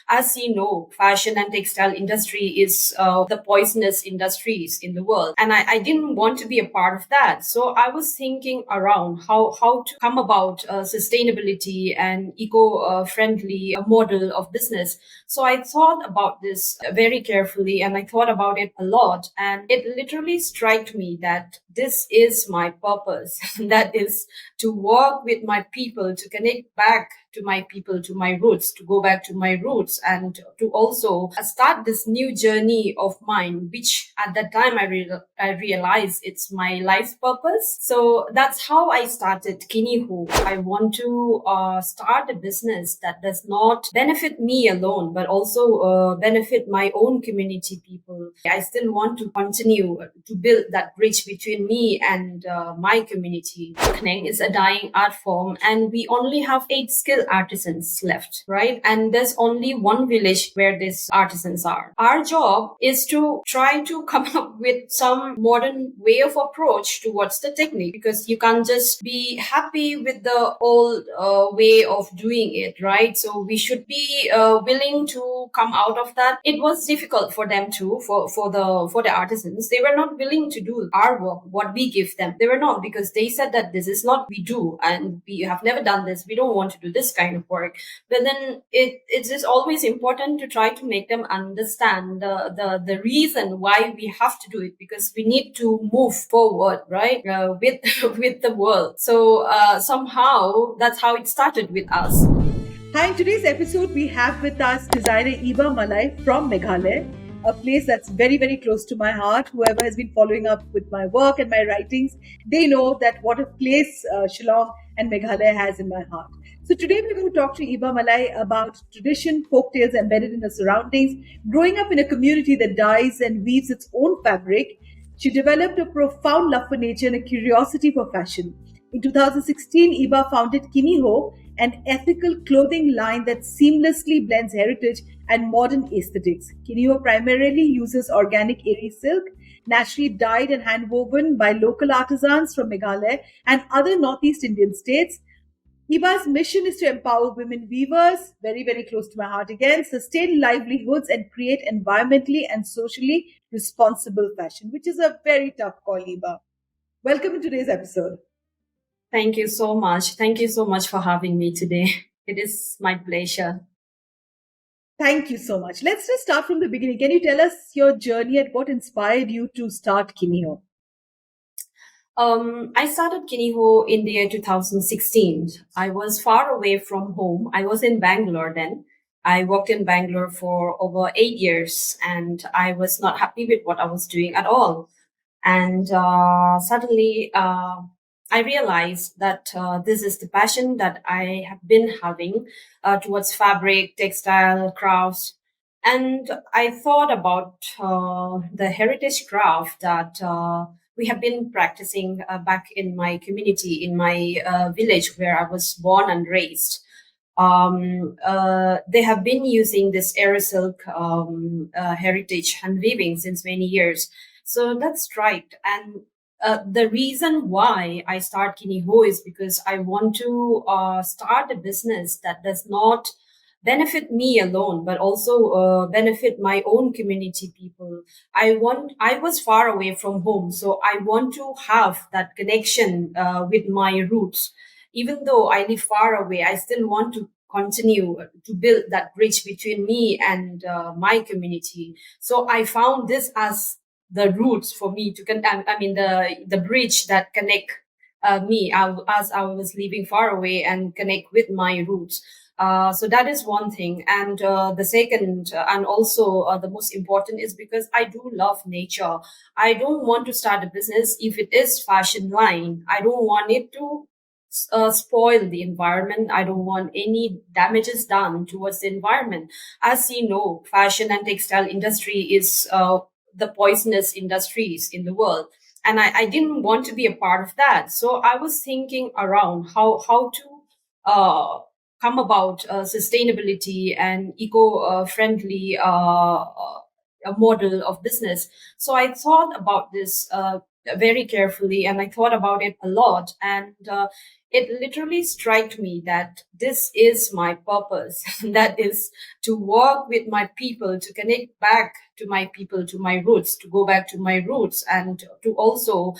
As you know, fashion and textile industry is the poisonous industries in the world. And I didn't want to be a part of that. So I was thinking around how to come about sustainability and eco-friendly model of business. So I thought about this very carefully and I thought about it a lot. And it literally struck me that this is my purpose. That is to work with my people, to connect back to my people, to my roots, to go back to my roots, and to also start this new journey of mine, which at that time I realized it's my life's purpose. So that's how I started Kiniho. I want to start a business that does not benefit me alone, but also benefit my own community people. I still want to continue to build that bridge between me and my community. Reconnect is a dying art form, and we only have 8 skilled artisans left, right? And there's only one village where these artisans are. Our job is to try to come up with some modern way of approach towards the technique, because you can't just be happy with the old way of doing it, right? So we should be willing to come out of that. It was difficult for them too, for the artisans. They were not willing to do our work, what we give them. They were not, because they said that this is not we do, and we have never done this. We don't want to do this kind of work. But then it's just always important to try to make them understand the reason why we have to do it, because we need to move forward, right, with with the world. So somehow that's how it started with us. Hi, in today's episode, we have with us designer Iba Mallai from Meghalaya, a place that's very, very close to my heart. Whoever has been following up with my work and my writings, they know that what a place Shillong and Meghalaya has in my heart. So today we're going to talk to Iba Mallai about tradition, folktales embedded in the surroundings. Growing up in a community that dyes and weaves its own fabric, she developed a profound love for nature and a curiosity for fashion. In 2016, Iba founded Kiniho, an ethical clothing line that seamlessly blends heritage and modern aesthetics. Kiniho primarily uses organic EriSilk, naturally dyed and handwoven by local artisans from Meghalaya and other Northeast Indian states. Iba's mission is to empower women weavers, very, very close to my heart again, sustain livelihoods and create environmentally and socially responsible fashion, which is a very tough call, Iba. Welcome to today's episode. Thank you so much. Thank you so much for having me today. It is my pleasure. Thank you so much. Let's just start from the beginning. Can you tell us your journey and what inspired you to start Kiniho? I started Kiniho in the year 2016. I was far away from home. I was in Bangalore then. I worked in Bangalore for over 8 years, and I was not happy with what I was doing at all. And suddenly, I realized that this is the passion that I have been having towards fabric, textile, crafts. And I thought about the heritage craft that we have been practicing back in my community, in my village where I was born and raised. They have been using this EriSilk heritage handweaving since many years. So that's right. And the reason why I start Kiniho is because I want to start a business that does not benefit me alone, but also benefit my own community people. I was far away from home, so I want to have that connection with my roots. Even though I live far away, I still want to continue to build that bridge between me and my community. So I found this as the roots for me to the bridge that connect me as I was living far away and connect with my roots. So that is one thing. And the second, and also the most important, is because I do love nature. I don't want to start a business if it is fashion line. I don't want it to spoil the environment. I don't want any damages done towards the environment. As you know, fashion and textile industry is the poisonous industries in the world. And I didn't want to be a part of that. So I was thinking around how to come about sustainability and eco-friendly model of business. So I thought about this very carefully, and I thought about it a lot. And it literally struck me that this is my purpose. That is to work with my people, to connect back to my people, to my roots, to go back to my roots, and to also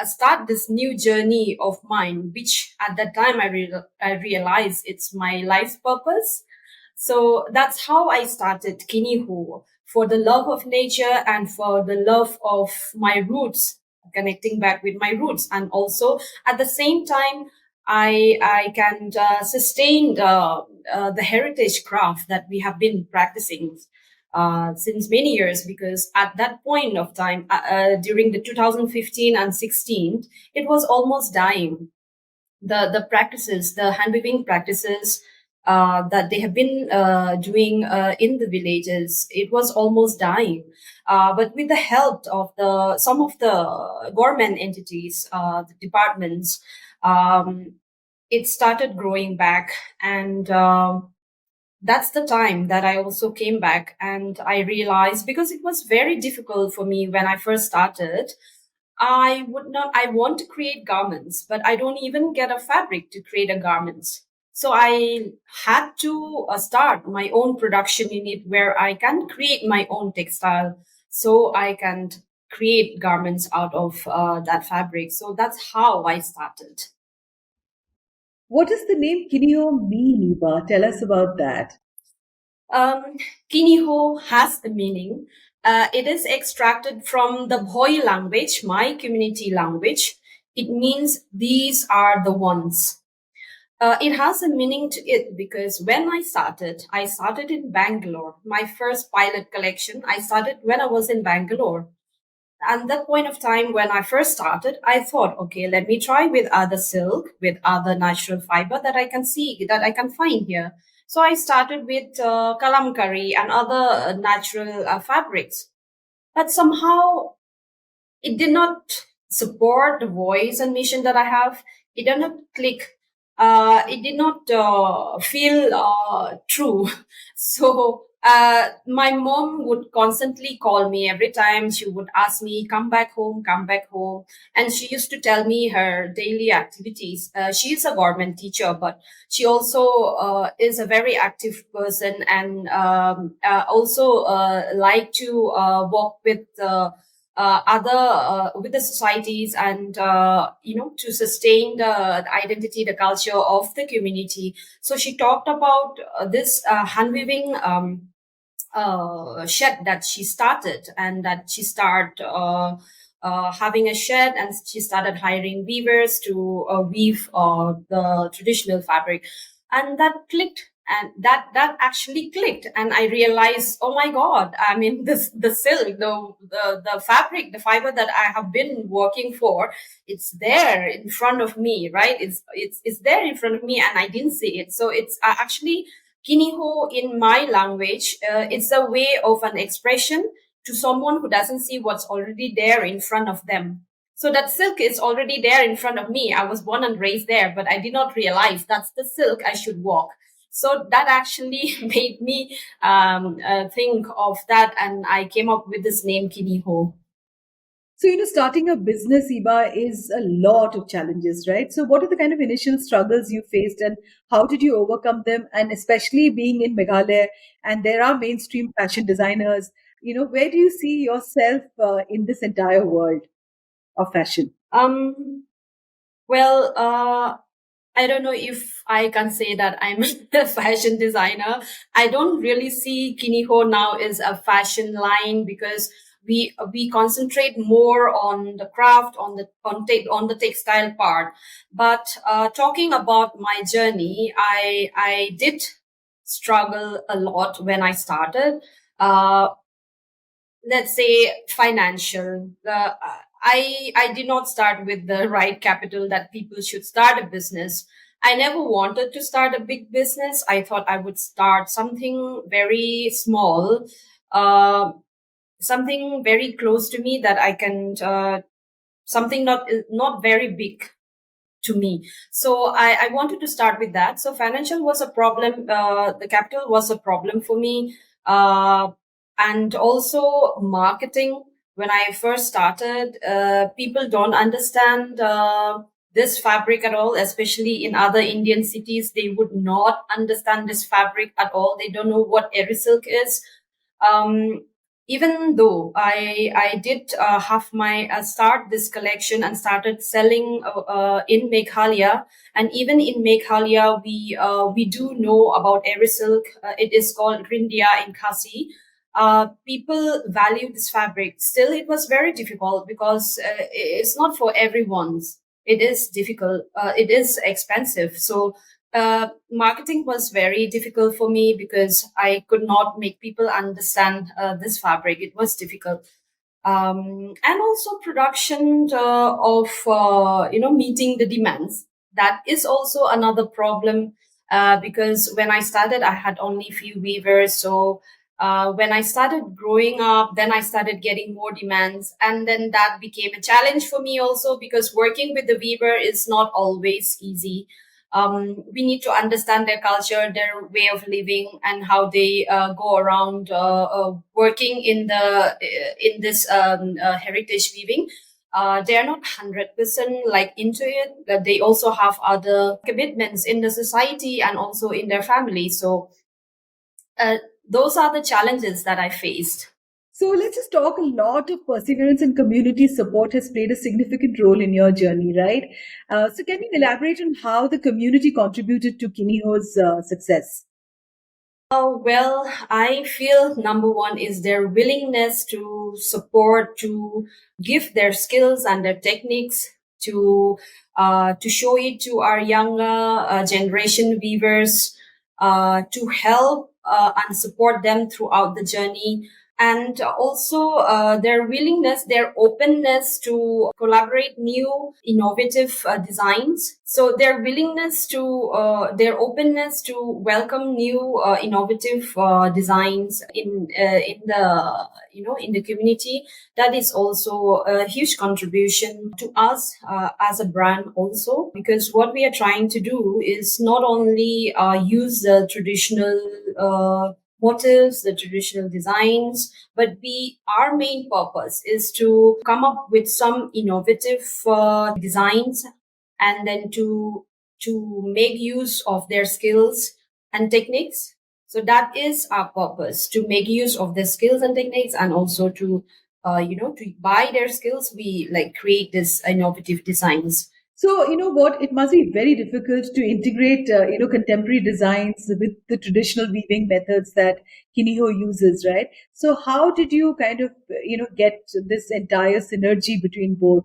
start this new journey of mine, which at that time I realized it's my life's purpose. So that's how I started Kiniho, for the love of nature and for the love of my roots, connecting back with my roots. And also at the same time, I can sustain the heritage craft that we have been practicing since many years, because at that point of time, during the 2015 and 16, it was almost dying. The practices, the handweaving practices that they have been doing in the villages, it was almost dying. But with the help of the some of the government entities, the departments, it started growing back. And that's the time that I also came back, and I realized, because it was very difficult for me when I first started, I want to create garments, but I don't even get a fabric to create a garments. So I had to start my own production in it, where I can create my own textile, so I can create garments out of that fabric. So that's how I started. What does the name Kiniho mean, Iba? Tell us about that. Um, Kiniho has a meaning. It is extracted from the Bhoi language, my community language. It means these are the ones. It has a meaning to it because when I started in Bangalore. My first pilot collection, I started when I was in Bangalore. And that point of time when I first started, I thought, okay, let me try with other silk, with other natural fiber that I can see, that I can find here. So I started with kalamkari and other natural fabrics. But somehow it did not support the voice and mission that I have. It did not click. It did not feel true. So my mom would constantly call me every time. She would ask me, "Come back home, come back home," and she used to tell me her daily activities. She is a government teacher, but she also is a very active person, and also like to walk with other with the societies, and to sustain the identity, the culture of the community. So she talked about this hand weaving shed that she started, and that she started having a shed, and she started hiring weavers to weave the traditional fabric. And that clicked, and that actually clicked, and I realized, oh my god, I mean, this the silk, the fabric, the fiber that I have been working for, it's there in front of me, right? It's there in front of me, and I didn't see it. So it's actually Kiniho in my language. It's a way of an expression to someone who doesn't see what's already there in front of them. So that silk is already there in front of me. I was born and raised there, but I did not realize that's the silk I should walk. So that actually made me think of that, and I came up with this name Kiniho. So, starting a business, Iba, is a lot of challenges, right? So, what are the kind of initial struggles you faced and how did you overcome them? And especially being in Meghalaya, and there are mainstream fashion designers, where do you see yourself in this entire world of fashion? Um, well, I don't know if I can say that I'm a fashion designer. I don't really see Kiniho now as a fashion line, because we concentrate more on the craft, on the textile part. But talking about my journey, I did struggle a lot when I started. Uh, let's say financial. I did not start with the right capital that people should start a business. I never wanted to start a big business. I thought I would start something very small, uh, something very close to me that I can, something not very big to me. So I wanted to start with that. So financial was a problem. The capital was a problem for me. And also marketing. when I first started, people don't understand this fabric at all, especially in other Indian cities. They would not understand this fabric at all. They don't know what EriSilk is. Um, Even though I did have my start this collection and started selling in Meghalaya, and even in Meghalaya we do know about EriSilk. It is called Rindia in Khasi. People value this fabric. Still, it was very difficult because it's not for everyone's. It is difficult. It is expensive. So marketing was very difficult for me because I could not make people understand this fabric. It was difficult. And also production of meeting the demands. That is also another problem because when I started, I had only few weavers. So when I started growing up, then I started getting more demands, and then that became a challenge for me also because working with the weaver is not always easy. We need to understand their culture, their way of living, and how they go around working in this heritage weaving. They are not 100% like into it, but they also have other commitments in the society and also in their family. So uh, those are the challenges that I faced. So let's just talk. A lot of perseverance and community support has played a significant role in your journey, right? So can you elaborate on how the community contributed to Kiniho's success? Well, I feel number one is their willingness to support, to give their skills and their techniques to show it to our younger generation weavers, to help and support them throughout the journey. And also their willingness, their openness to collaborate new innovative designs. So their openness to welcome new innovative designs in the in the community. That is also a huge contribution to us as a brand also, because what we are trying to do is not only use the traditional motifs, the traditional designs, but our main purpose is to come up with some innovative designs, and then to make use of their skills and techniques. So that is our purpose, to make use of their skills and techniques, and also to to buy their skills, we like create this innovative designs. So, you know what? It must be very difficult to integrate, contemporary designs with the traditional weaving methods that Kiniho uses, right? So, how did you kind of, get this entire synergy between both?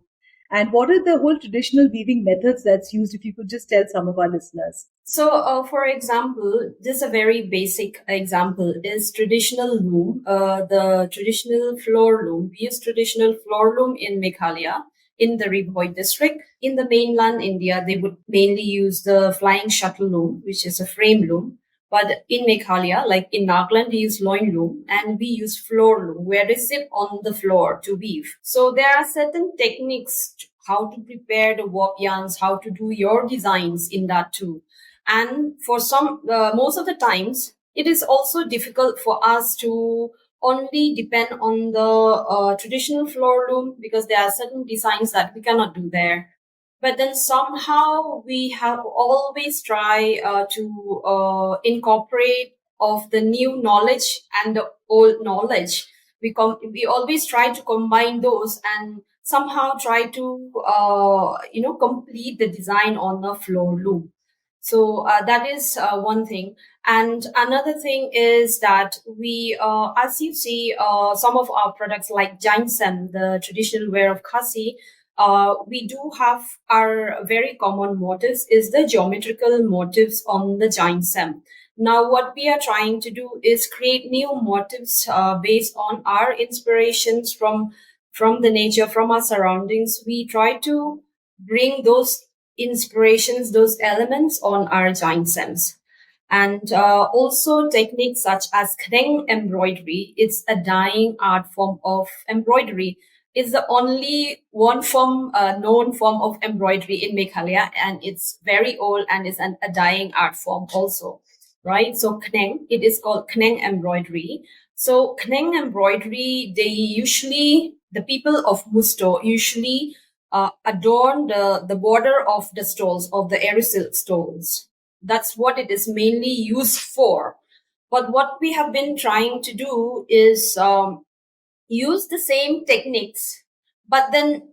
And what are the whole traditional weaving methods that's used? If you could just tell some of our listeners. So, for example, just a very basic example is traditional loom, the traditional floor loom. We use traditional floor loom in Meghalaya, in the Ribhoi district. In the mainland India, they would mainly use the flying shuttle loom, which is a frame loom. But in Meghalaya, like in Nagaland, we use loin loom and we use floor loom, where they sit on the floor to weave. So there are certain techniques how to prepare the warp yarns, how to do your designs in that too. And for most of the times, it is also difficult for us to only depend on the traditional floor loom, because there are certain designs that we cannot do there. But then somehow we have always try to incorporate of the new knowledge and the old knowledge. We always try to combine those and somehow try to complete the design on the floor loom. So that is one thing. And another thing is that as you see, some of our products like Jainsem, the traditional wear of Khasi, we do have our very common motifs is the geometrical motifs on the Jainsem. Now, what we are trying to do is create new motifs based on our inspirations from the nature, from our surroundings. We try to bring those inspirations, those elements on our giant stems. And also techniques such as Kneng embroidery. It's a dying art form of embroidery. It's the only one form, known form of embroidery in Meghalaya, and it's very old and is a dying art form also, right? So Kneng, it is called Kneng embroidery. So Kneng embroidery, they usually the people of Musto usually adorn the border of the stoles, of the EriSilk stoles. That's what it is mainly used for. But what we have been trying to do is use the same techniques, but then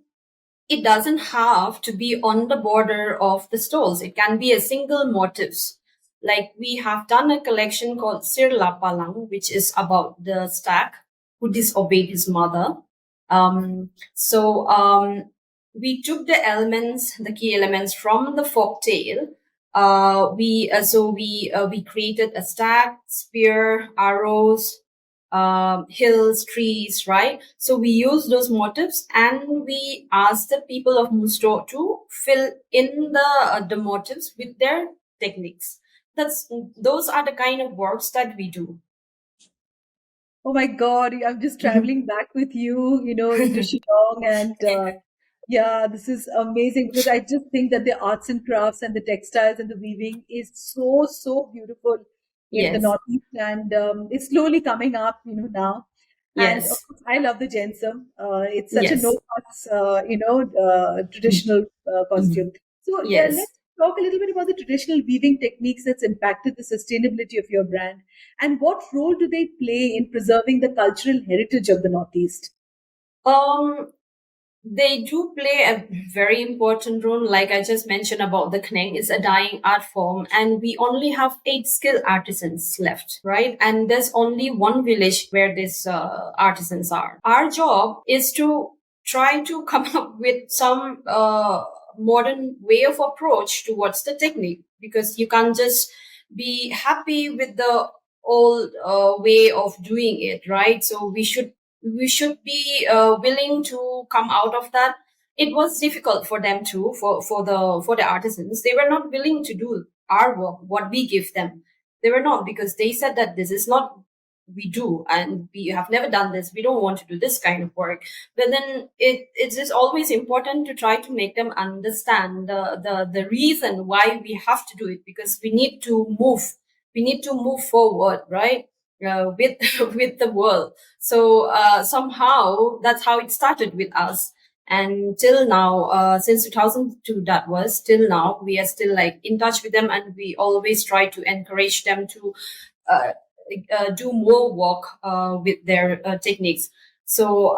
it doesn't have to be on the border of the stoles. It can be a single motifs. Like we have done a collection called Sirla Palang, which is about the stag who disobeyed his mother. So we took the elements, the key elements from the folk tale. We created a stag, spear, arrows, hills, trees, right? So we use those motifs and we ask the people of Musto to fill in the motifs with their techniques. Those are the kind of works that we do. Oh my God, I'm just traveling back with you, into Shillong. And yeah, this is amazing because I just think that the arts and crafts and the textiles and the weaving is so, so beautiful in the Yes, Northeast. And it's slowly coming up, now. And of yes, course, I love the Jensum. It's such a yes, no-fuss, traditional costume. So yes. let's talk a little bit about the traditional weaving techniques that's impacted the sustainability of your brand. And what role do they play in preserving the cultural heritage of the Northeast? Um, They do play a very important role. Like I just mentioned about the Kneng, is a dying art form, and we only have 8 skilled artisans left, right? And there's only one village where these artisans are. Our job is to try to come up with some modern way of approach towards the technique, because you can't just be happy with the old way of doing it, right? So we should be willing to come out of that. It was difficult for them too, for the artisans. They were not willing to do our work, what we give them. They were not, because they said that this is not we do, and we have never done this. We don't want to do this kind of work. But then it is always important to try to make them understand the reason why we have to do it, because we need to move forward, right? With with the world. So somehow that's how it started with us. And till now, since 2002, that was till now, we are still like in touch with them, and we always try to encourage them to uh, do more work with their techniques. So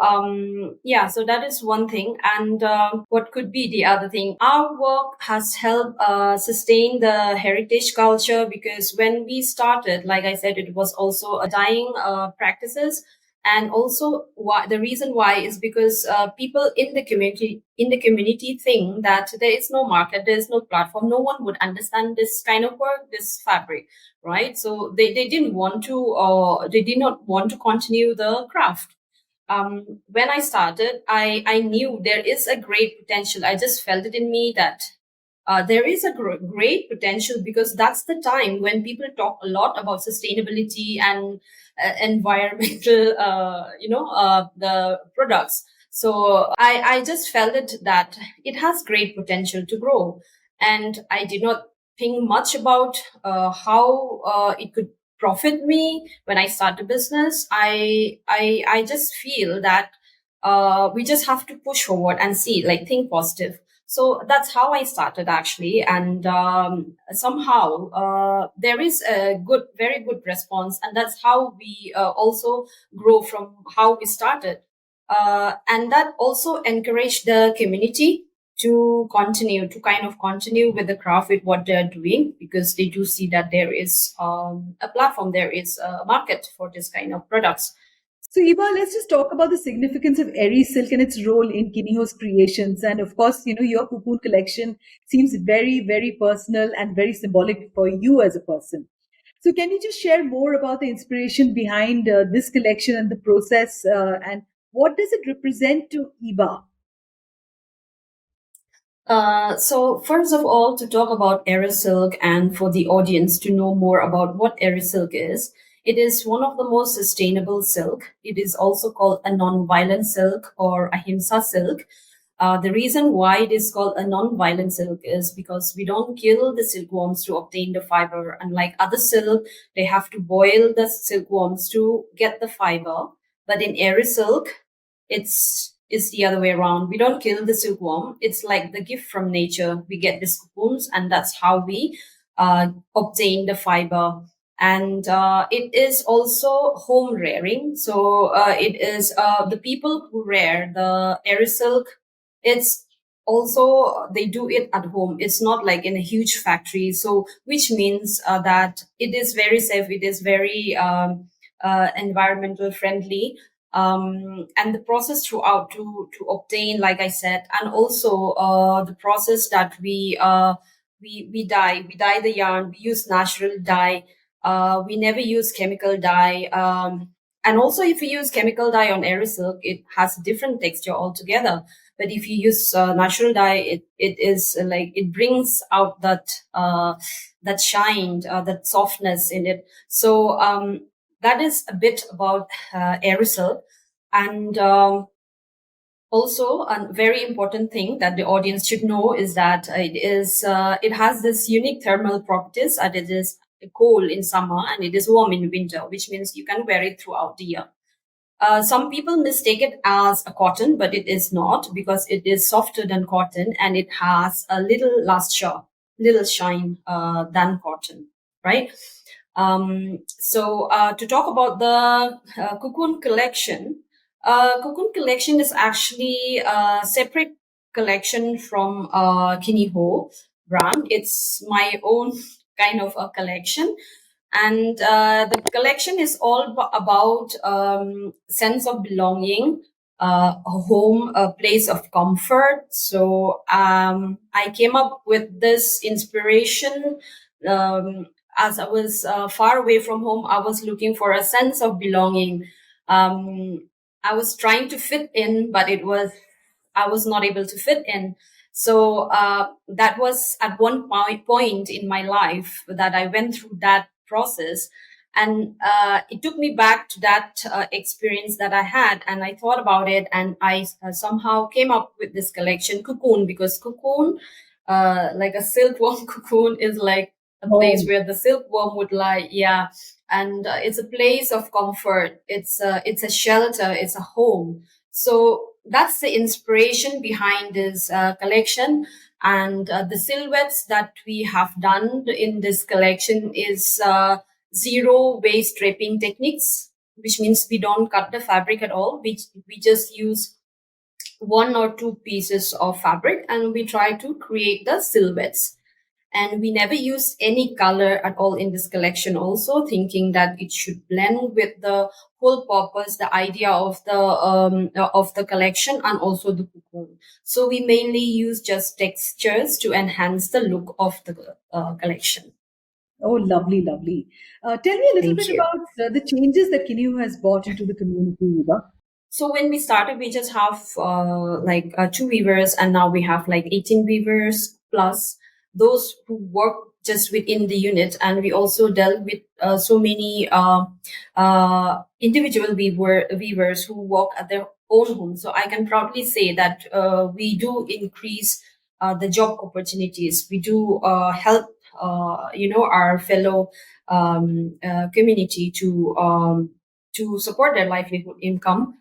yeah, so that is one thing. And what could be the other thing? Our work has helped sustain the heritage culture, because when we started, like I said, it was also a dying practices. And also, the reason why is because people in the community think that there is no market, there is no platform, no one would understand this kind of work, this fabric, right? So they didn't want to, they did not want to continue the craft. When I started, I knew there is a great potential. I just felt it in me that there is a great potential, because that's the time when people talk a lot about sustainability and environmental, the products. So I just felt it that it has great potential to grow. And I did not think much about how it could profit me when I start a business. I just feel that we just have to push forward and see, like, think positive. So that's how I started, actually. And somehow there is a very good response. And that's how we also grow from how we started. And that also encouraged the community to kind of continue with the craft, with what they're doing, because they do see that there is a platform, there is a market for this kind of products. So, Eva, let's just talk about the significance of EriSilk and its role in Kiniho's creations. And of course, your Cocoon collection seems very, very personal and very symbolic for you as a person. So, can you just share more about the inspiration behind this collection and the process, and what does it represent to Iba? So first of all, to talk about EriSilk, and for the audience to know more about what EriSilk is, it is one of the most sustainable silk. It is also called a non-violent silk or ahimsa silk. The reason why it is called a non-violent silk is because we don't kill the silkworms to obtain the fiber. Unlike other silk, they have to boil the silkworms to get the fiber. But in EriSilk, it's the other way around. We don't kill the silkworm. It's like the gift from nature. We get these cocoons, and that's how we obtain the fiber. And it is also home rearing. So it is the people who rear the EriSilk. It's also they do it at home. It's not like in a huge factory. So which means that it is very safe. It is very environmental friendly. And the process throughout to obtain, like I said, and also the process that we dye the yarn. We use natural dye. We never use chemical dye. And also, if you use chemical dye on EriSilk, it has a different texture altogether. But if you use natural dye, it is like it brings out that shine, that softness in it. So that is a bit about EriSilk. And also, a very important thing that the audience should know is that it has this unique thermal properties, and it is cold in summer and it is warm in winter, which means you can wear it throughout the year. Some people mistake it as a cotton, but it is not, because it is softer than cotton and it has a little luster, little shine than cotton, right? So to talk about the Cocoon Collection, Cocoon Collection is actually a separate collection from Kiniho brand. It's my own kind of a collection. And the collection is all about sense of belonging, a home, a place of comfort. So I came up with this inspiration as I was far away from home. I was looking for a sense of belonging. I was trying to fit in, but I was not able to fit in. So that was at one point in my life that I went through that process. And it took me back to that experience that I had. And I thought about it, and I somehow came up with this collection, Cocoon, because cocoon, like a silkworm cocoon, is like a place Oh, where the silkworm would lie. Yeah. And it's a place of comfort. It's a shelter. It's a home. So that's the inspiration behind this collection. And the silhouettes that we have done in this collection is zero waste draping techniques, which means we don't cut the fabric at all. We just use one or two pieces of fabric and we try to create the silhouettes. And we never use any color at all in this collection, also thinking that it should blend with the whole purpose, the idea of the collection, and also the cocoon. So we mainly use just textures to enhance the look of the collection. oh, lovely, lovely. Tell me a little Thank bit you. about the changes that Kiniho has brought into the community, Eva. So when we started, we just have two weavers, and now we have like 18 weavers plus those who work just within the unit. And we also dealt with so many individual weavers who work at their own home. So I can proudly say that we do increase the job opportunities. We do help, our fellow community to support their livelihood income.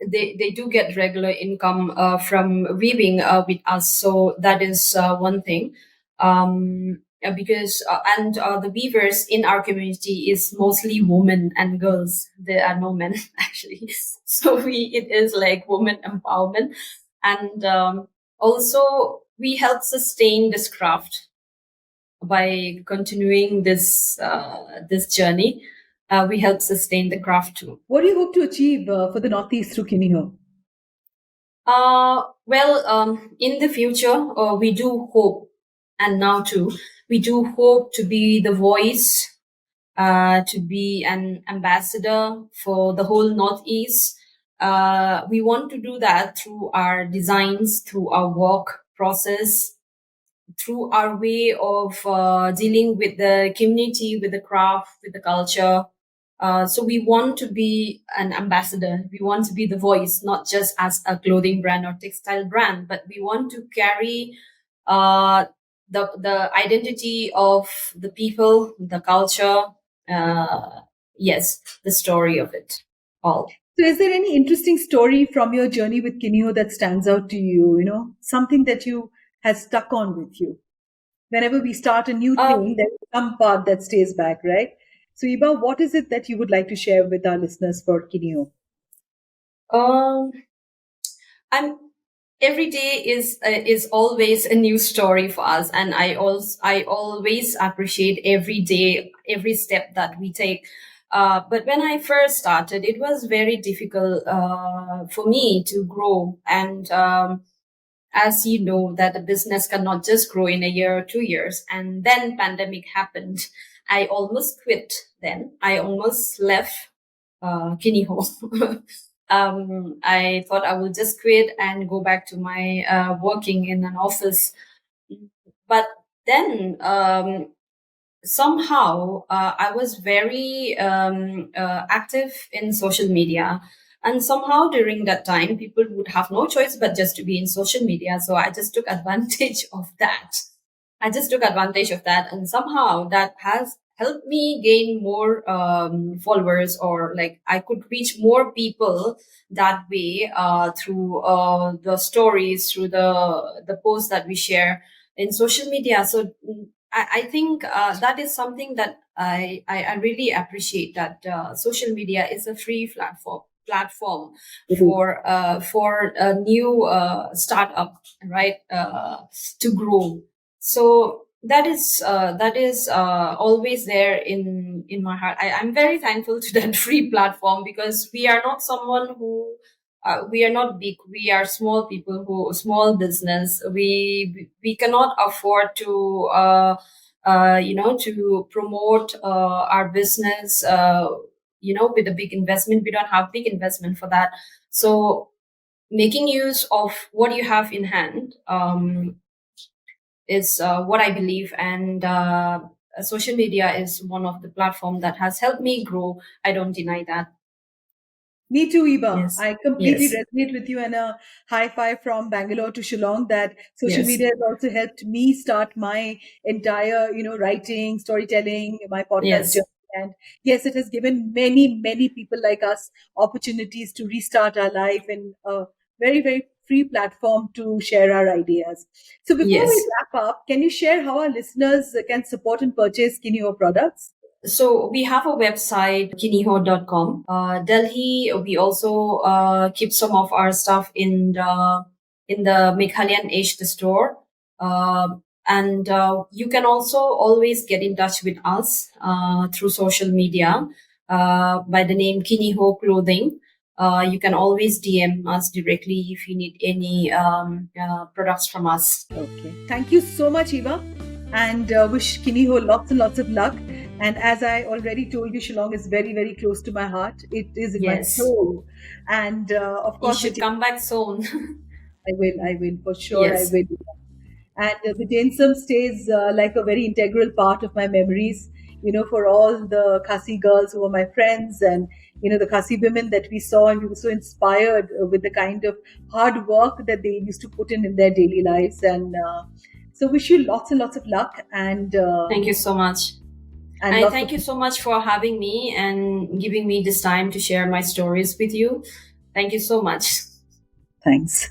They do get regular income from weaving with us, so that is one thing. Because and the weavers in our community is mostly women and girls. There are no men actually. So it is like women empowerment. And also we help sustain this craft by continuing this journey. We help sustain the craft too. What do you hope to achieve for the Northeast through Kiniho? In the future, we do hope, and now too, we do hope to be the voice, to be an ambassador for the whole Northeast. We want to do that through our designs, through our work process, through our way of dealing with the community, with the craft, with the culture. So we want to be an ambassador. We want to be the voice, not just as a clothing brand or textile brand, but we want to carry uh, the identity of the people, the culture. Yes, the story of it all. So, is there any interesting story from your journey with Kiniho that stands out to you? Something that you has stuck on with you. Whenever we start a new thing, Um, there's some part that stays back, right? So, Iba, what is it that you would like to share with our listeners for Kiniho? um, I'm every day is always a new story for us, and I always appreciate every day, every step that we take. But when I first started, it was very difficult for me to grow, and as you know, that the business cannot just grow in a year or 2 years, and then pandemic happened. I almost quit. Then I almost left Kiniho. I thought I will just quit and go back to my working in an office. But then somehow I was very active in social media. And somehow during that time, people would have no choice but just to be in social media. So I just took advantage of that. I just took advantage of that. And somehow that has helped me gain more followers, or like I could reach more people that way through the stories, through the posts that we share in social media. So I think that is something that I really appreciate, that social media is a free platform for a new startup, right, to grow. So that is always there in my heart. I'm very thankful to that free platform, because we are not someone who we are not big. We are small people, who small business. We cannot afford to to promote our business with a big investment. We don't have big investment for that. So making use of what you have in hand is what I believe. And social media is one of the platform that has helped me grow. I don't deny that. Me too, Iba. Yes. I completely Yes. resonate with you, and a high five from Bangalore to Shillong that social Yes. media has also helped me start my entire, writing, storytelling, my podcast Yes. journey. And yes, it has given many, many people like us opportunities to restart our life in a very, very free platform to share our ideas. So before we Yes. wrap up, can you share how our listeners can support and purchase Kineo products? So we have a website, kiniho.com. Delhi, we also keep some of our stuff in the Meghalayan Age the store. And you can also always get in touch with us through social media by the name Kiniho Clothing. You can always DM us directly if you need any products from us. Okay. Thank you so much, Eva, and wish Kiniho lots and lots of luck. And as I already told you, Shillong is very, very close to my heart. It is in my Yes, soul. And of you course, should come back soon. I will, for sure, I Yes. will. And the Densum stays like a very integral part of my memories, for all the Khasi girls who were my friends, and, the Khasi women that we saw, and we were so inspired with the kind of hard work that they used to put in their daily lives. And so wish you lots and lots of luck, Thank you so much. and I lots of thank you so much for having me and giving me this time to share my stories with you. Thank you so much. thanks.